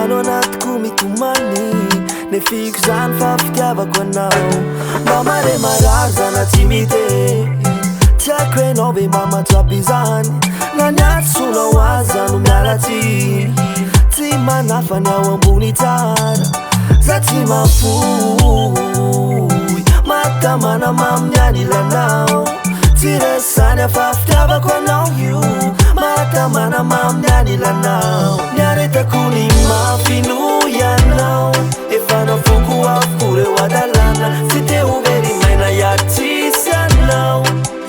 ano anatiko mitomany nefiko zany fa fitiavako anao mba mare marary zana tsy mite tsy haiko enao ve mamatsapy zany na niatsonao aza no mialatsy tsy manafany ao ambony tsara za tsy mafoy matamana mamniany lanao tsy resany afa fitiavako anao io matamana mamniany lanao niaretako ny mafino ianao efa nafoko avokoa reo adalana tsy te hovery maina iady tsisy anao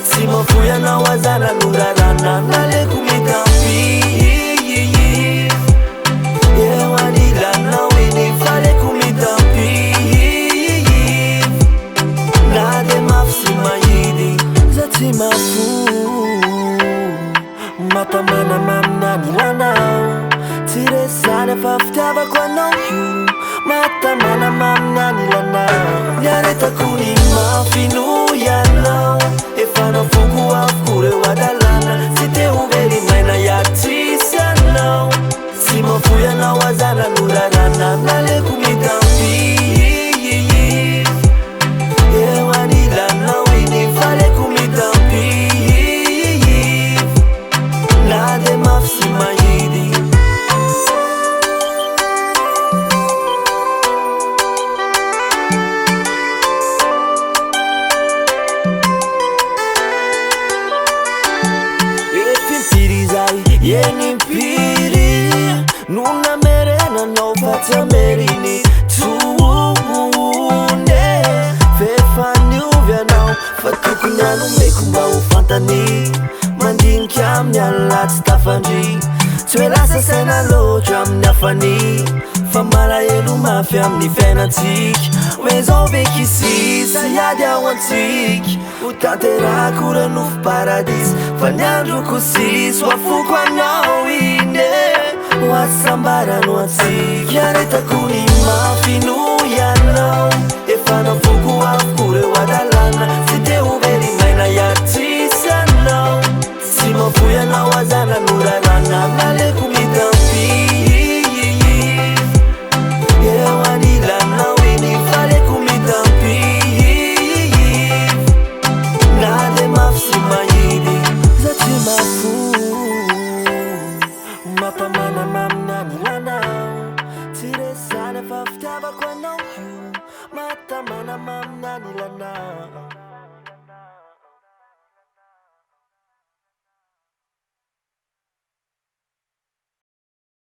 tsy mafoy anao azana norarana naleko mitampi eo anilanao iny faleko mitampi na de mafy sy mahidy za tsy mafoy matamana mamniany lanao tsy resany afa fitiavako anao io matamana mamniany lanao niaretako ny mafino ianao efa nafoko avokoa reo adalana tsy te hovery maina iady tsisy anao tsy mafoy anao azana norarana naleko mitampi eo anilanao iny faleko mitampi na de mafy sy mahidy yenimpiry nuna merenanao fa tsy ameriny tsone fefaniovy anao fa tokony anomeko mba ho fantany mandinika amin'ny alina tsy tafandry tsy hoe lasa saina loatra amin'ny hafany fa malahelo mafy amin'ny fiainatsika hoe zao ve kisisa iady ao antsika ho tanterako ranofo paradisy fa ny androko sisy ho afoko anao ine ho asambarano atsika aretako ny mafino